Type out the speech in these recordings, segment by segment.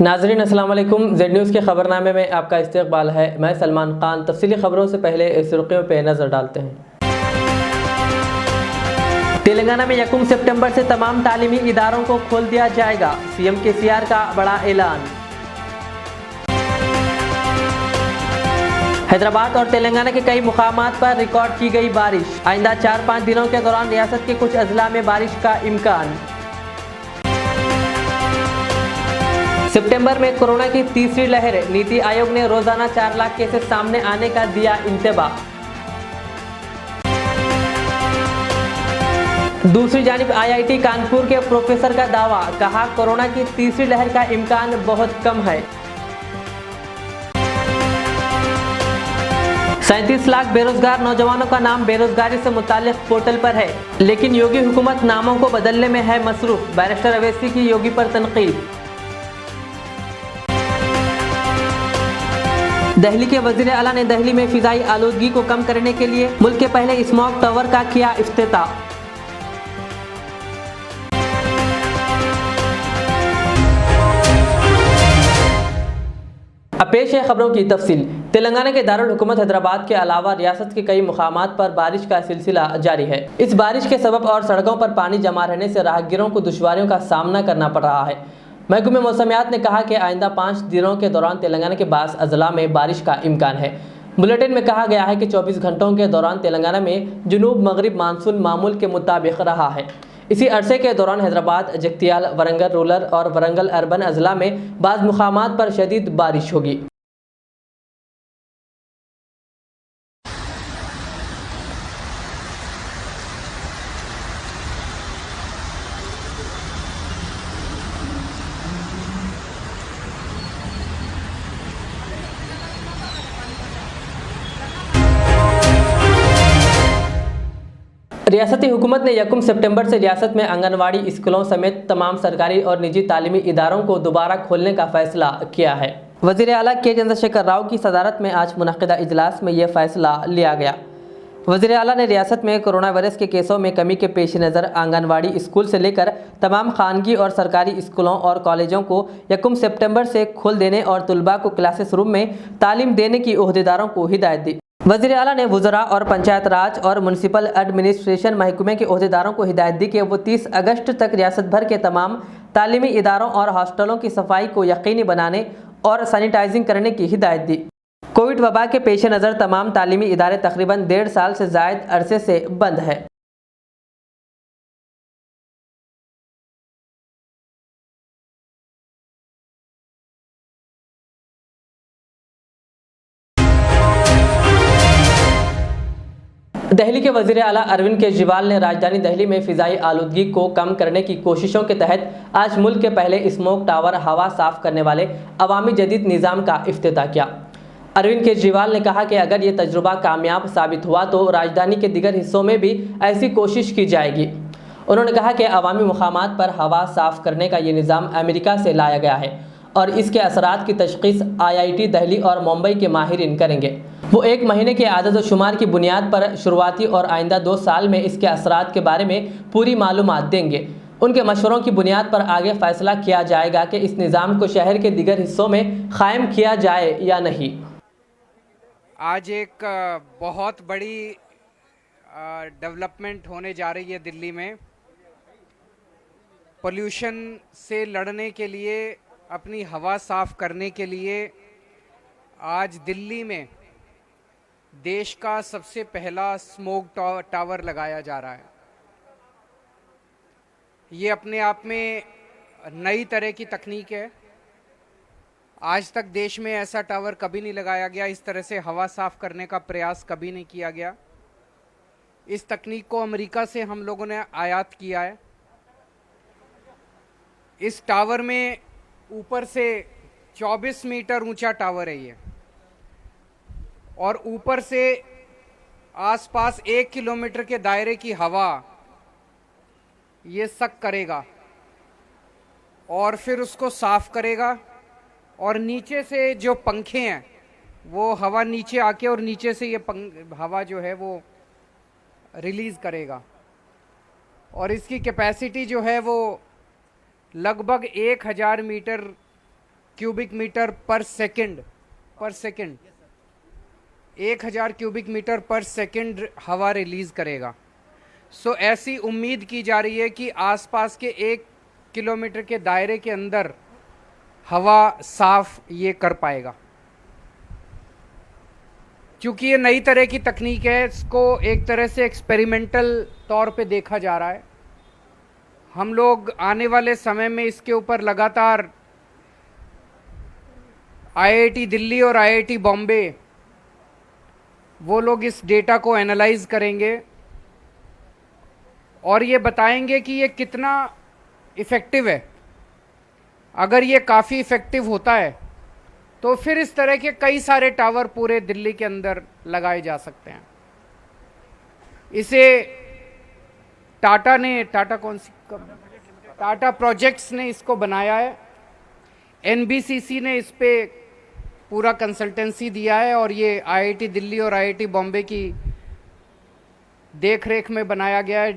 नाज़रीन अस्सलाम वालेकुम। जेड न्यूज़ के खबरनामे में आपका इस्तकबाल है। मैं सलमान खान। तफसीली खबरों से पहले सुर्खियों पर नज़र डालते हैं। तेलंगाना में 1 सितंबर से तमाम तालीमी इदारों को खोल दिया जाएगा। सीएम केसीआर का बड़ा ऐलान। हैदराबाद और तेलंगाना के कई मुकामात पर रिकॉर्ड की गई बारिश। आइंदा 4-5 दिनों के दौरान रियासत के कुछ अजला में बारिश का इम्कान। सितंबर में कोरोना की तीसरी लहर। नीति आयोग ने रोजाना 4 लाख केसेस सामने आने का दिया इंतबाह। दूसरी जानिब आईआईटी कानपुर के प्रोफेसर का दावा, कहा कोरोना की तीसरी लहर का इम्कान बहुत कम है। 37 लाख बेरोजगार नौजवानों का नाम बेरोजगारी से मुताल्लिक पोर्टल पर है, लेकिन योगी हुकूमत नामों को बदलने में है मसरूफ। बैरिस्टर अवैसी की योगी पर तनकीद। दिल्ली के वजीर आला ने दिल्ली में फिजाई आलूदगी को कम करने के लिए मुल्क के पहले स्मॉग टावर का किया इफ्तिताह। अब पेश है खबरों की तफसील। तेलंगाना के दारुल हुकूमत हैदराबाद के अलावा रियासत के कई मुकामात पर बारिश का सिलसिला जारी है। इस बारिश के सबब और सड़कों पर पानी जमा रहने से राहगीरों को दुश्वारियों का सामना करना पड़ रहा है। महकमे मौसमियात ने कहा कि आइंदा 5 दिनों के दौरान तेलंगाना के बास अजला में बारिश का इम्कान है। बुलेटिन में कहा गया है कि 24 घंटों के दौरान तेलंगाना में जुनूब मगरिब मानसून मामूल के मुताबिक रहा है। इसी अरसे के दौरान हैदराबाद, जगतियाल, वरंगल रूरल और वरंगल अर्बन अजला में बाज़ मुकामात पर शदीद बारिश होगी। रियासती हुकूमत ने 1 सितंबर से रियासत में आंगनवाड़ी स्कूलों समेत तमाम सरकारी और निजी तालीमी इदारों को दोबारा खोलने का फैसला किया है। वज़ीर आला के चंद्रशेखर राव की सदारत में आज मुनक़िदा इजलास में यह फैसला लिया गया। वज़ीर आला ने रियासत में कोरोना वायरस के केसों में कमी के पेश नज़र आंगनवाड़ी स्कूल से लेकर तमाम खानगी और सरकारी स्कूलों और कॉलेजों को 1 सितंबर से खोल देने और तलबा को क्लासेस रूम में तालीम देने की ओहदेदारों को हिदायत दी। वज़ीर आला ने वुज़रा और पंचायत राज और म्यूनसिपल एडमिनिस्ट्रेशन महकमे के ओहदेदारों को हिदायत दी कि वो 30 अगस्त तक रियासत भर के तमाम तालीमी इदारों और हॉस्टलों की सफाई को यकीनी बनाने और सैनिटाइजिंग करने की हिदायत दी। कोविड वबा के पेश नज़र तमाम तालीमी इदारे तकरीबन 1.5 साल से ज़ायद अरसे से बंद है। दिल्ली के वज़ीर आला अरविंद केजरीवाल ने राजधानी दिल्ली में फ़िज़ाई आलूदगी को कम करने की कोशिशों के तहत आज मुल्क के पहले स्मोक टावर हवा साफ़ करने वाले अवामी जदीद निज़ाम का इफ्तिताह किया। अरविंद केजरीवाल ने कहा कि अगर ये तजुर्बा कामयाब साबित हुआ तो राजधानी के दीगर हिस्सों में भी ऐसी कोशिश की जाएगी। उन्होंने कहा कि अवामी मुकामात पर हवा साफ़ करने का ये निज़ाम अमेरिका से लाया गया है और इसके असरात की तशख़ीस IIT दिल्ली और मुंबई के माहिरीन करेंगे। वो 1 महीने के आदद व शुमार की बुनियाद पर शुरुआती और आइंदा 2 साल में इसके असरात के बारे में पूरी मालूमात देंगे। उनके मशवरों की बुनियाद पर आगे फैसला किया जाएगा कि इस निज़ाम को शहर के दीगर हिस्सों में कायम किया जाए या नहीं। आज एक बहुत बड़ी डेवलपमेंट होने जा रही है दिल्ली में। पोल्यूशन से लड़ने के लिए, अपनी हवा साफ करने के लिए आज दिल्ली में देश का सबसे पहला स्मोक टावर लगाया जा रहा है। ये अपने आप में नई तरह की तकनीक है। आज तक देश में ऐसा टावर कभी नहीं लगाया गया, इस तरह से हवा साफ करने का प्रयास कभी नहीं किया गया। इस तकनीक को अमेरिका से हम लोगों ने आयात किया है। इस टावर में ऊपर से 24 मीटर ऊंचा टावर है ये, और ऊपर से आसपास 1 किलोमीटर के दायरे की हवा ये सक करेगा और फिर उसको साफ करेगा, और नीचे से जो पंखे हैं वो हवा नीचे आके और नीचे से ये हवा जो है वो रिलीज करेगा। और इसकी कैपेसिटी जो है वो लगभग 1000 मीटर क्यूबिक मीटर पर सेकंड 1000 क्यूबिक मीटर पर सेकंड हवा रिलीज करेगा। सो ऐसी उम्मीद की जा रही है कि आसपास के 1 किलोमीटर के दायरे के अंदर हवा साफ ये कर पाएगा। क्योंकि ये नई तरह की तकनीक है, इसको एक तरह से एक्सपेरिमेंटल तौर पे देखा जा रहा है। हम लोग आने वाले समय में इसके ऊपर लगातार आईआईटी दिल्ली और आईआईटी बॉम्बे वो लोग इस डेटा को एनालाइज करेंगे और ये बताएंगे कि ये कितना इफ़ेक्टिव है। अगर ये काफ़ी इफ़ेक्टिव होता है तो फिर इस तरह के कई सारे टावर पूरे दिल्ली के अंदर लगाए जा सकते हैं। इसे टाटा प्रोजेक्ट्स ने इसको बनाया है, एनबीसीसी ने इस पे पूरा कंसल्टेंसी दिया है और ये आईआईटी दिल्ली और आईआईटी बॉम्बे की देखरेख में बनाया गया है,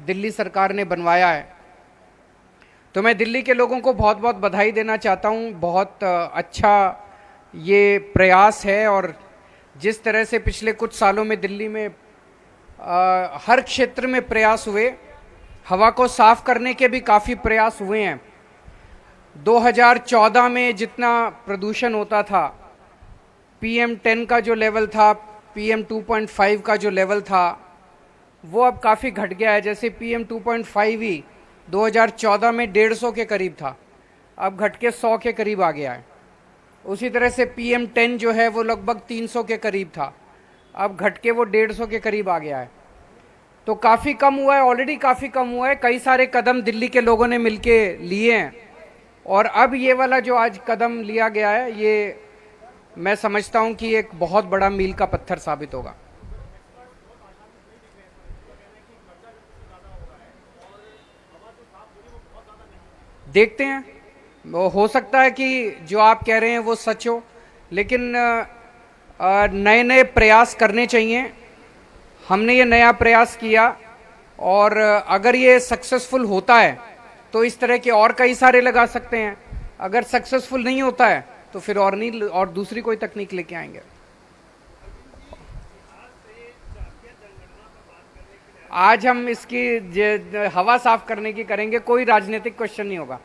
दिल्ली सरकार ने बनवाया है। तो मैं दिल्ली के लोगों को बहुत बहुत बधाई देना चाहता हूँ। बहुत अच्छा ये प्रयास है और जिस तरह से पिछले कुछ सालों में दिल्ली में हर क्षेत्र में प्रयास हुए, हवा को साफ करने के भी काफ़ी प्रयास हुए हैं। 2014 में जितना प्रदूषण होता था, PM10 का जो लेवल था, PM2.5 का जो लेवल था, वो अब काफ़ी घट गया है। जैसे PM2.5 ही 2014 में 150 के करीब था, अब घट के 100 के करीब आ गया है। उसी तरह से PM10 जो है वो लगभग 300 के करीब था, अब घट के वो 150 के करीब आ गया है। तो काफ़ी कम हुआ है, ऑलरेडी काफ़ी कम हुआ है। कई सारे कदम दिल्ली के लोगों ने मिलके लिए हैं और अब ये वाला जो आज कदम लिया गया है, ये मैं समझता हूँ कि एक बहुत बड़ा मील का पत्थर साबित होगा। देखते हैं, हो सकता है कि जो आप कह रहे हैं वो सच हो, लेकिन नए नए प्रयास करने चाहिए। हमने ये नया प्रयास किया और अगर ये सक्सेसफुल होता है तो इस तरह के और कई सारे लगा सकते हैं। अगर सक्सेसफुल नहीं होता है तो फिर और नहीं, और दूसरी कोई तकनीक लेके आएंगे। आज हम इसकी हवा साफ करने की करेंगे, कोई राजनीतिक क्वेश्चन नहीं होगा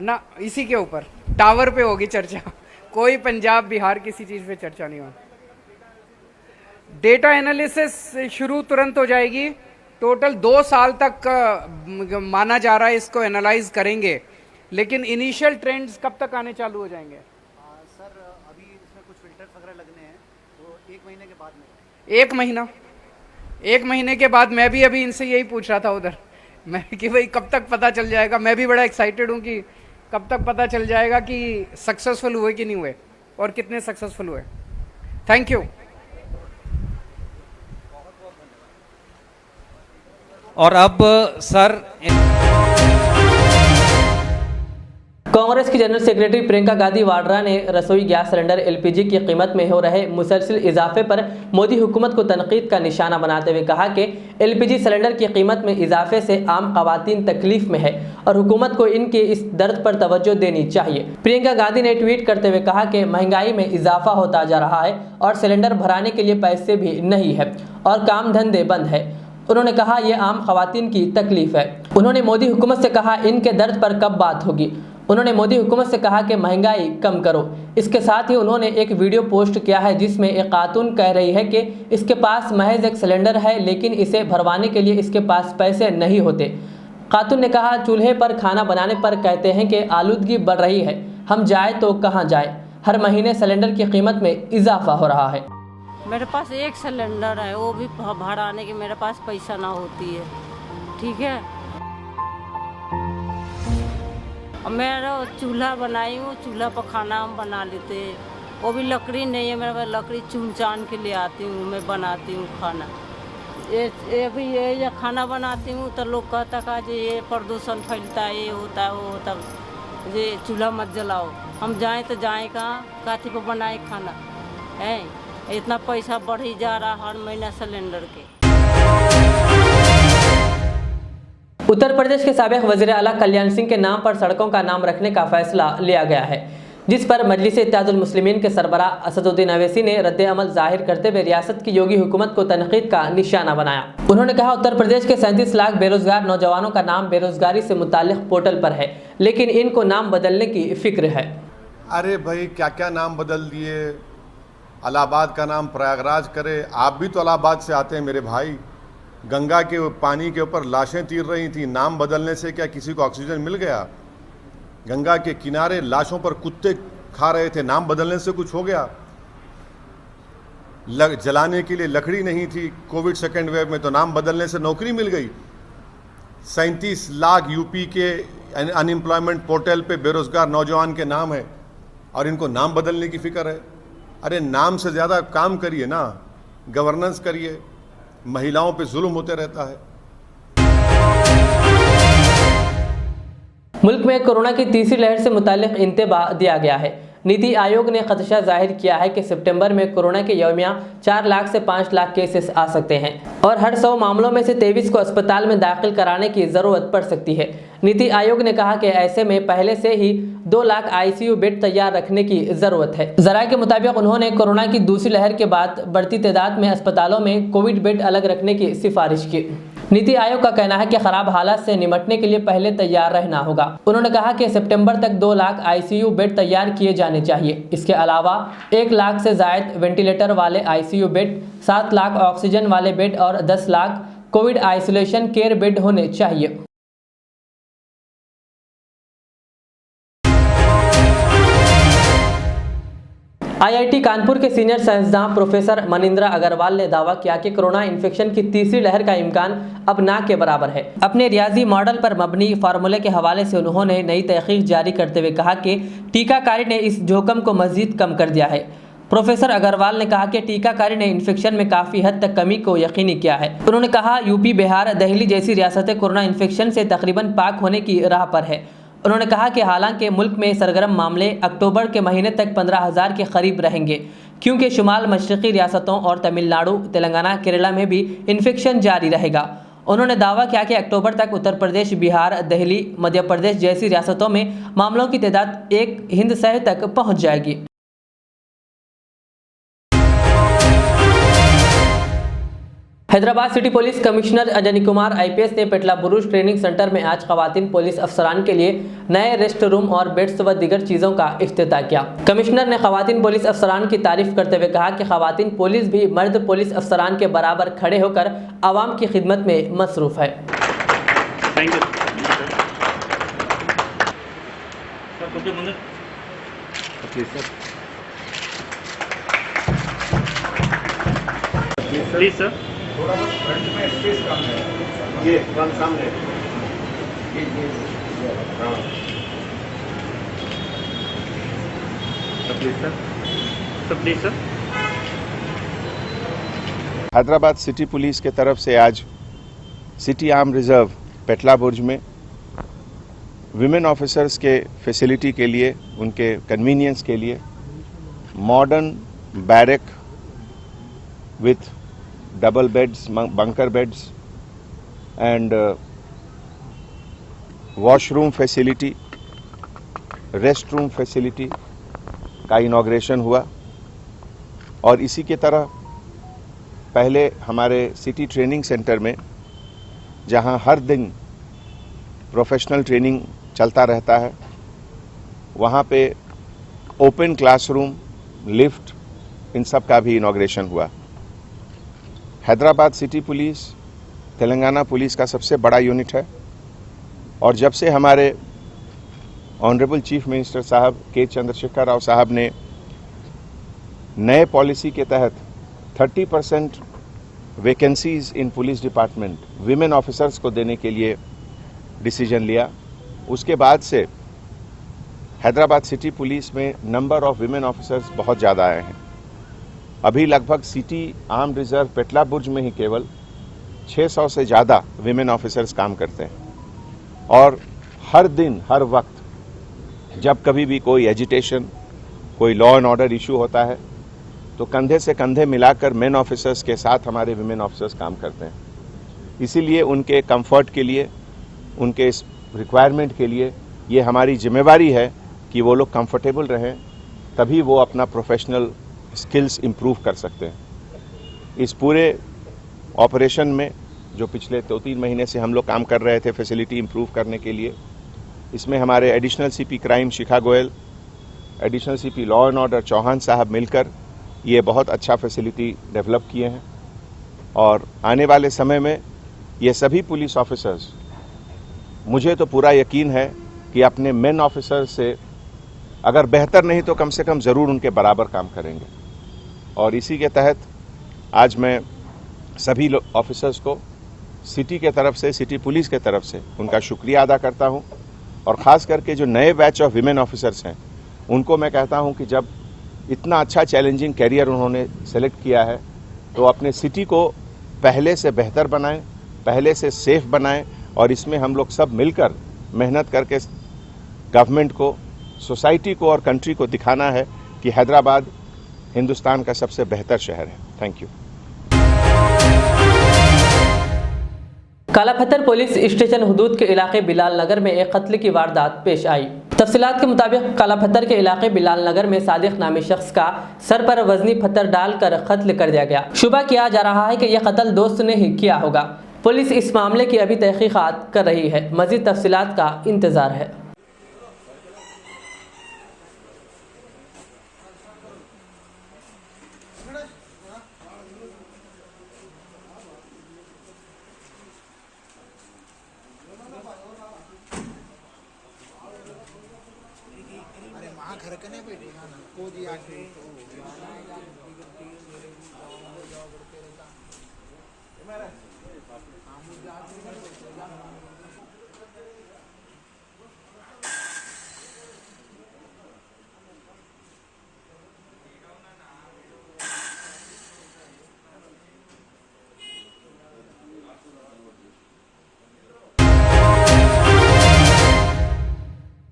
ना, इसी के ऊपर टावर पे होगी चर्चा, कोई पंजाब बिहार किसी चीज पे चर्चा नहीं होगी। डेटा एनालिसिस शुरू तुरंत हो जाएगी। टोटल 2 साल तक माना जा रहा है इसको एनालाइज करेंगे, लेकिन इनिशियल ट्रेंड्स कब तक आने चालू हो जाएंगे? सर अभी इसमें कुछ फिल्टर्स वगैरह लगने हैं, तो 1 महीने के बाद में। 1 महीने के बाद मैं भी अभी इनसे यही पूछ रहा था उधर, मैं कि भाई कब तक पता चल जाएगा। मैं भी बड़ा एक्साइटेड हूँ कि कब तक पता चल जाएगा कि सक्सेसफुल हुए कि नहीं हुए और कितने सक्सेसफुल हुए। Thank you. और अब सर कांग्रेस की जनरल सेक्रेटरी प्रियंका गांधी वाड्रा ने रसोई गैस सिलेंडर एलपीजी की कीमत में हो रहे मुसलसल इजाफे पर मोदी हुकूमत को तनकीद का निशाना बनाते हुए कहा कि एलपीजी सिलेंडर की कीमत में इजाफे से आम खवातीन तकलीफ में है और हुकूमत को इनके इस दर्द पर तवज्जो देनी चाहिए। प्रियंका गांधी ने ट्वीट करते हुए कहा कि महंगाई में इजाफा होता जा रहा है और सिलेंडर भराने के लिए पैसे भी नहीं है और काम धंधे बंद है। उन्होंने कहा यह आम खवातीन की तकलीफ है। उन्होंने मोदी हुकूमत से कहा इनके दर्द पर कब बात होगी। उन्होंने मोदी हुकूमत से कहा कि महंगाई कम करो। इसके साथ ही उन्होंने एक वीडियो पोस्ट किया है जिसमें एक खातून कह रही है कि इसके पास महज एक सिलेंडर है लेकिन इसे भरवाने के लिए इसके पास पैसे नहीं होते। खातून ने कहा चूल्हे पर खाना बनाने पर कहते हैं कि आलूदगी बढ़ रही है, हम जाए तो कहाँ जाए, हर महीने सिलेंडर की कीमत में इजाफा हो रहा है। मेरे पास एक सिलेंडर है, वो भी भराने के मेरे पास पैसा ना होती है, ठीक है। और मेरा चूल्हा बनाई हूँ, चूल्हा पर खाना हम बना लेते हैं, वो भी लकड़ी नहीं है मेरे पास, लकड़ी चुन चान के ले आती हूँ, मैं बनाती हूँ खाना। ये भी ये खाना बनाती हूँ तो लोग कहता का जी ये प्रदूषण फैलता है, ये होता है वो होता है, ये चूल्हा मत जलाओ। हम जाएँ तो जाएँ कहाँ, काथी पर बनाए खाना है। इतना पैसा बढ़ ही जा रहा हर महीना सिलेंडर के। उत्तर प्रदेश के साबिक वज़ीर आला कल्याण सिंह के नाम पर सड़कों का नाम रखने का फैसला लिया गया है, जिस पर मजलिस-ए-इत्तेहादुल मुस्लिमीन के सरबराह असदुद्दीन अवैसी ने रद्द-ए-अमल जाहिर करते हुए रियासत की योगी हुकूमत को तनकीद का निशाना बनाया। उन्होंने कहा, उत्तर प्रदेश के 37 लाख बेरोजगार नौजवानों का नाम बेरोजगारी से मुताल्लिक पोर्टल पर है, लेकिन इनको नाम बदलने की फिक्र है। अरे भाई, क्या क्या नाम बदल दिए। इलाहाबाद का नाम प्रयागराज करे। आप भी तो इलाहाबाद से आते हैं मेरे भाई। गंगा के पानी के ऊपर लाशें तीर रही थी, नाम बदलने से क्या किसी को ऑक्सीजन मिल गया? गंगा के किनारे लाशों पर कुत्ते खा रहे थे, नाम बदलने से कुछ हो गया? जलाने के लिए लकड़ी नहीं थी कोविड सेकेंड वेव में, तो नाम बदलने से नौकरी मिल गई। 37 लाख यूपी के अनएम्प्लॉयमेंट पोर्टल पे बेरोजगार नौजवान के नाम है और इनको नाम बदलने की फिक्र है। अरे नाम से ज़्यादा काम करिए ना, गवर्नेंस करिए। महिलाओं पे जुल्म होते रहता है। मुल्क में कोरोना की तीसरी लहर से मुताल्लिक इंतबाह दिया गया है। नीति आयोग ने खदशा जाहिर किया है कि सितंबर में कोरोना के यौमिया 4 लाख से 5 लाख केसेस आ सकते हैं और हर 100 मामलों में से 23 को अस्पताल में दाखिल कराने की ज़रूरत पड़ सकती है। नीति आयोग ने कहा कि ऐसे में पहले से ही 2 लाख ICU बेड तैयार रखने की ज़रूरत है। ज़राए के मुताबिक उन्होंने कोरोना की दूसरी लहर के बाद बढ़ती तादाद में अस्पतालों में कोविड बेड अलग रखने की सिफारिश की। नीति आयोग का कहना है कि खराब हालात से निपटने के लिए पहले तैयार रहना होगा। उन्होंने कहा कि सितंबर तक 2 लाख ICU बेड तैयार किए जाने चाहिए। इसके अलावा 1 लाख से ज़ायद वेंटिलेटर वाले ICU बेड, 7 लाख ऑक्सीजन वाले बेड और 10 lakh Covid isolation care bed होने चाहिए। IIT कानपुर के सीनियर साइंसदान प्रोफेसर मनिंद्रा अग्रवाल ने दावा किया कि कोरोना इन्फेक्शन की तीसरी लहर का इम्कान अब ना के बराबर है। अपने रियाजी मॉडल पर मबनी फार्मूले के हवाले से उन्होंने नई तहकीक जारी करते हुए कहा कि टीकाकारी ने इस जोखम को मज़ीद कम कर दिया है। प्रोफेसर अग्रवाल ने कहा कि टीकाकारी ने इन्फेक्शन में काफ़ी हद तक कमी को यकीनी किया है। उन्होंने कहा, यूपी, बिहार, दिल्ली जैसी रियासतें कोरोना इन्फेक्शन से तकरीबन पाक होने की राह पर है। उन्होंने कहा कि हालांकि मुल्क में सरगर्म मामले अक्टूबर के महीने तक 15,000 के करीब रहेंगे, क्योंकि शुमाल मशरक़ी रियासतों और तमिलनाडु, तेलंगाना, केरला में भी इन्फेक्शन जारी रहेगा। उन्होंने दावा किया कि अक्टूबर तक उत्तर प्रदेश, बिहार, दिल्ली, मध्य प्रदेश जैसी रियासतों में मामलों की तादाद 1 हिंद सह तक पहुँच जाएगी। Hyderabad city police commissioner Ajni Kumar IPS ने पेटला बुरुज ट्रेनिंग सेंटर में आज खवातीन पुलिस अफसरान के लिए नए रेस्ट रूम और बेड्स व दीगर चीज़ों का इफ्तिताह किया। कमिश्नर ने खवातीन पुलिस अफसरान की तारीफ करते हुए कहा कि खवातीन पुलिस भी मर्द पुलिस अफसरान के बराबर खड़े होकर आवाम की खिदमत में मसरूफ़ है। प्लीज सर, थोड़ा बहुत फ्रंट में स्पेस कम है, ये फ्रंट सामने, हाँ, please sir. Hyderabad city police के तरफ से आज सिटी आर्म रिजर्व पेटला बुर्ज में विमेन ऑफिसर्स के फैसिलिटी के लिए, उनके कन्वीनियंस के लिए modern barrack with double beds, bunker beds and washroom facility, restroom facility का इनॉग्रेशन हुआ। और इसी के तरह पहले हमारे सिटी ट्रेनिंग सेंटर में, जहां हर दिन प्रोफेशनल ट्रेनिंग चलता रहता है, वहां पे ओपन क्लासरूम, लिफ्ट, इन सब का भी इनॉग्रेशन हुआ। Hyderabad city police Telangana police का सबसे बड़ा यूनिट है और जब से हमारे ऑनरेबल चीफ मिनिस्टर साहब के चंद्रशेखर राव साहब ने नए पॉलिसी के तहत 30% vacancies in police department women officers को देने के लिए डिसीजन लिया, उसके बाद से हैदराबाद सिटी पुलिस में नंबर ऑफ विमेन ऑफिसर्स बहुत ज़्यादा आए हैं। अभी लगभग सिटी आर्म रिजर्व पेटला बुर्ज में ही केवल 600 से ज़्यादा विमेन ऑफिसर्स काम करते हैं और हर दिन, हर वक्त जब कभी भी कोई एजिटेशन, कोई लॉ एंड ऑर्डर इशू होता है तो कंधे से कंधे मिलाकर मेन ऑफिसर्स के साथ हमारे विमेन ऑफिसर्स काम करते हैं। इसीलिए उनके कंफर्ट के लिए उनके इस रिक्वायरमेंट के लिए ये हमारी जिम्मेवारी है कि वो लोग कंफर्टेबल रहें, तभी वो अपना प्रोफेशनल स्किल्स इम्प्रूव कर सकते हैं। इस पूरे ऑपरेशन में जो पिछले 2-3 महीने से हम लोग काम कर रहे थे फैसिलिटी इम्प्रूव करने के लिए, इसमें हमारे additional CP crime Shikha Goyal, additional CP law and order Chauhan साहब मिलकर ये बहुत अच्छा फैसिलिटी डेवलप किए हैं और आने वाले समय में ये सभी पुलिस ऑफिसर्स, मुझे तो पूरा यकीन है कि अपने मेन ऑफिसर से अगर बेहतर नहीं तो कम से कम ज़रूर उनके बराबर काम करेंगे। और इसी के तहत आज मैं सभी ऑफिसर्स को सिटी के तरफ से, सिटी पुलिस के तरफ से उनका शुक्रिया अदा करता हूं और ख़ास करके जो नए बैच ऑफ विमेन ऑफिसर्स हैं उनको मैं कहता हूं कि जब इतना अच्छा चैलेंजिंग कैरियर उन्होंने सेलेक्ट किया है तो अपने सिटी को पहले से बेहतर बनाएं, पहले से सेफ बनाएं और इसमें हम लोग सब मिलकर मेहनत करके गवर्नमेंट को, सोसाइटी को और कंट्री को दिखाना है कि हैदराबाद हिंदुस्तान का सबसे बेहतर शहर है। Thank you. Kalapathar police station हुदूद के इलाके बिलाल नगर में एक कत्ल की वारदात पेश आई। तफसीलात के मुताबिक कालापत्थर के इलाके बिलाल नगर में सादिक नामी शख्स का सर पर वजनी पत्थर डालकर कत्ल कर दिया गया। शुबा किया जा रहा है कि यह कत्ल दोस्त ने ही किया होगा। पुलिस इस मामले की अभी तहकीकात कर रही है, मजीद तफसीलात का इंतजार है।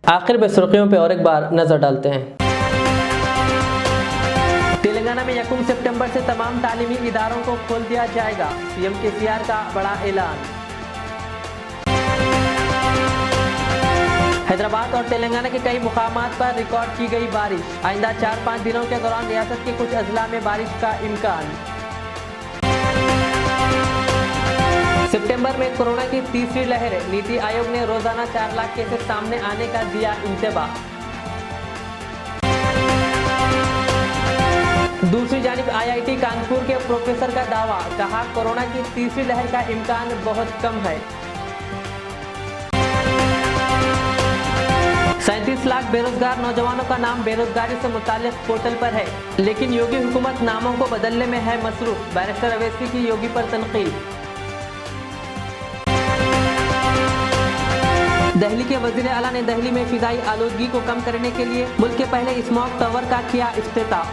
आखिर में सुर्खियों पे और एक बार नजर डालते हैं। तेलंगाना में 1 सितंबर से तमाम तालीमी इदारों को खोल दिया जाएगा, सीएम केसीआर का बड़ा ऐलान। हैदराबाद और तेलंगाना के कई मुकामात पर रिकॉर्ड की गई बारिश, आइंदा 4-5 दिनों के दौरान रियासत के कुछ अजला में बारिश का इम्कान। सितंबर में कोरोना की तीसरी लहर, नीति आयोग ने रोजाना 4 लाख केसेस सामने आने का दिया इंतबाह। दूसरी जानिब आईआईटी कानपुर के प्रोफेसर का दावा, कहा कोरोना की तीसरी लहर का इम्कान बहुत कम है। 37 लाख बेरोजगार नौजवानों का नाम बेरोजगारी से मुताल्लिक पोर्टल पर है, लेकिन योगी हुकूमत नामों को बदलने में है मसरूफ, बैरिस्टर अवैसी की योगी पर तनकीद। दिल्ली के वजीर आला ने दिल्ली में फिजाई आलूदगी को कम करने के लिए मुल्क के पहले स्मॉग टावर का किया इफ्तिताह।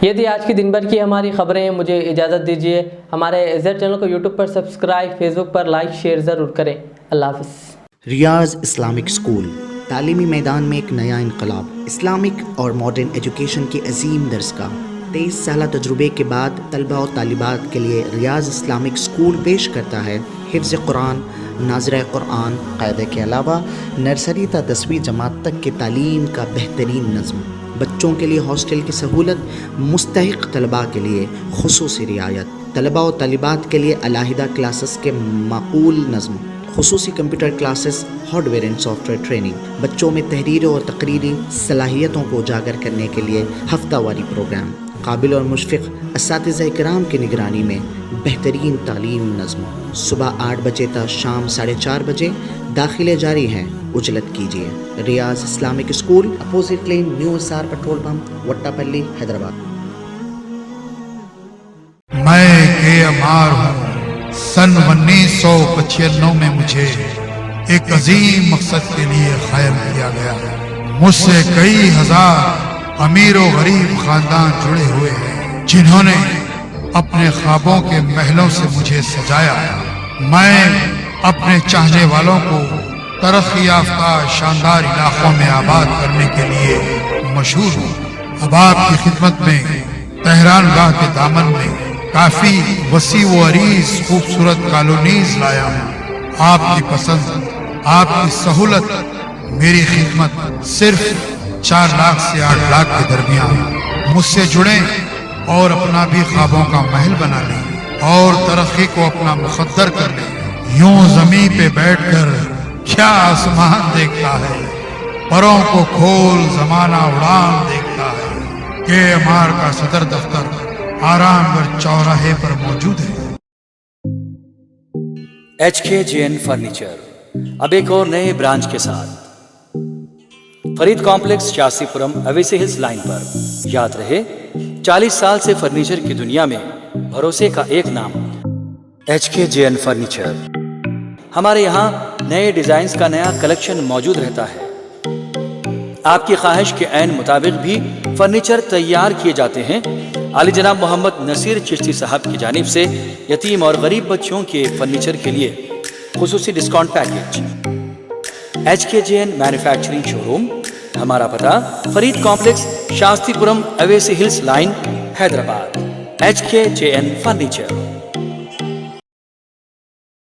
ये थी आज की दिन भर की हमारी खबरें। मुझे इजाज़त दीजिए। हमारे जेड चैनल को यूट्यूब पर सब्सक्राइब, फेसबुक पर लाइक शेयर ज़रूर करें। अल्लाह हाफ़िज़। रियाज इस्लामिक स्कूल, तालीमी मैदान में एक नया इनकलाब। इस्लामिक और मॉडर्न एजुकेशन की अजीम दरसगाह। 23 साल तजुर्बे के बाद तलबा और तालिबात के लिए रियाज इस्लामिक स्कूल पेश करता है हिफ्ज़ कुरान, नाज़िरा कुरान, क़ायदे के अलावा नर्सरी ता 10वीं जमात तक की तालीम का बेहतरीन नज़्म। बच्चों के लिए हॉस्टल की सहूलत, मुस्तहिक़ तलबा के लिए खुसूसी रियायत, तलबा और तालिबात के लिए अलहदा क्लासेस के माकूल नज़्म, खुसूसी computer classes, hardware and software training. बच्चों में तहरीर और तकरीरी सलाहियतों को उजागर करने के लिए हफ्तावारी प्रोग्राम। काबिल और मुशफ़िक़ असातिज़ा इकराम की निगरानी में बेहतरीन तालीम नज़्म। सुबह 8 बजे तक शाम 4:30 बजे दाखिले जारी हैं, उजलत कीजिए। Riyaz Islamic school, opposite lane, new SR petrol pump, Vattepally, Hyderabad. मैं के अमार हूँ। सन 1995 में मुझे एक अजीम मकसद के लिए क़ायम किया गया। मुझसे कई हजार अमीर और गरीब खानदान जुड़े हुए हैं, जिन्होंने अपने ख्वाबों के महलों से मुझे सजाया। मैं अपने चाहने वालों को तरक्की याफ्ता शानदार इलाकों में आबाद करने के लिए मशहूर हूँ। अब आपकी खिदमत में तेहरान गाह के दामन में काफी वसी व अरीज खूबसूरत कॉलोनीज लाया हूँ। आपकी पसंद, आपकी सहूलत, मेरी खिदमत सिर्फ 4 लाख से 8 लाख के दरमियान। मुझसे जुड़े और अपना भी ख्वाबों का महल बना लें और तरक्की को अपना मुकद्दर कर लें। यूं जमीन पे बैठकर क्या आसमान देखता है, परों को खोल जमाना उड़ान देखता है। KMR का सदर दफ्तर आरामगढ़ चौराहे पर मौजूद है। HKJN फर्नीचर अब एक और नए ब्रांच के साथ Farid complex, Shastripuram, Owaisi hills line पर। याद रहे, 40 साल से फर्नीचर की दुनिया में भरोसे का एक नाम HKJN फर्नीचर। हमारे यहाँ नए डिजाइन्स का नया कलेक्शन मौजूद रहता है। आपकी ख्वाहिश के ऐन मुताबिक भी फर्नीचर तैयार किए जाते हैं। आली जनाब मोहम्मद नसीर चिश्ती साहब की जानिब से यतीम और गरीब बच्चों के फर्नीचर के लिए खुसूसी discount package. HKJN manufacturing showroom, हमारा पता Farid complex, Shastripuram, Owaisi hills line, Hyderabad. HKJN furniture.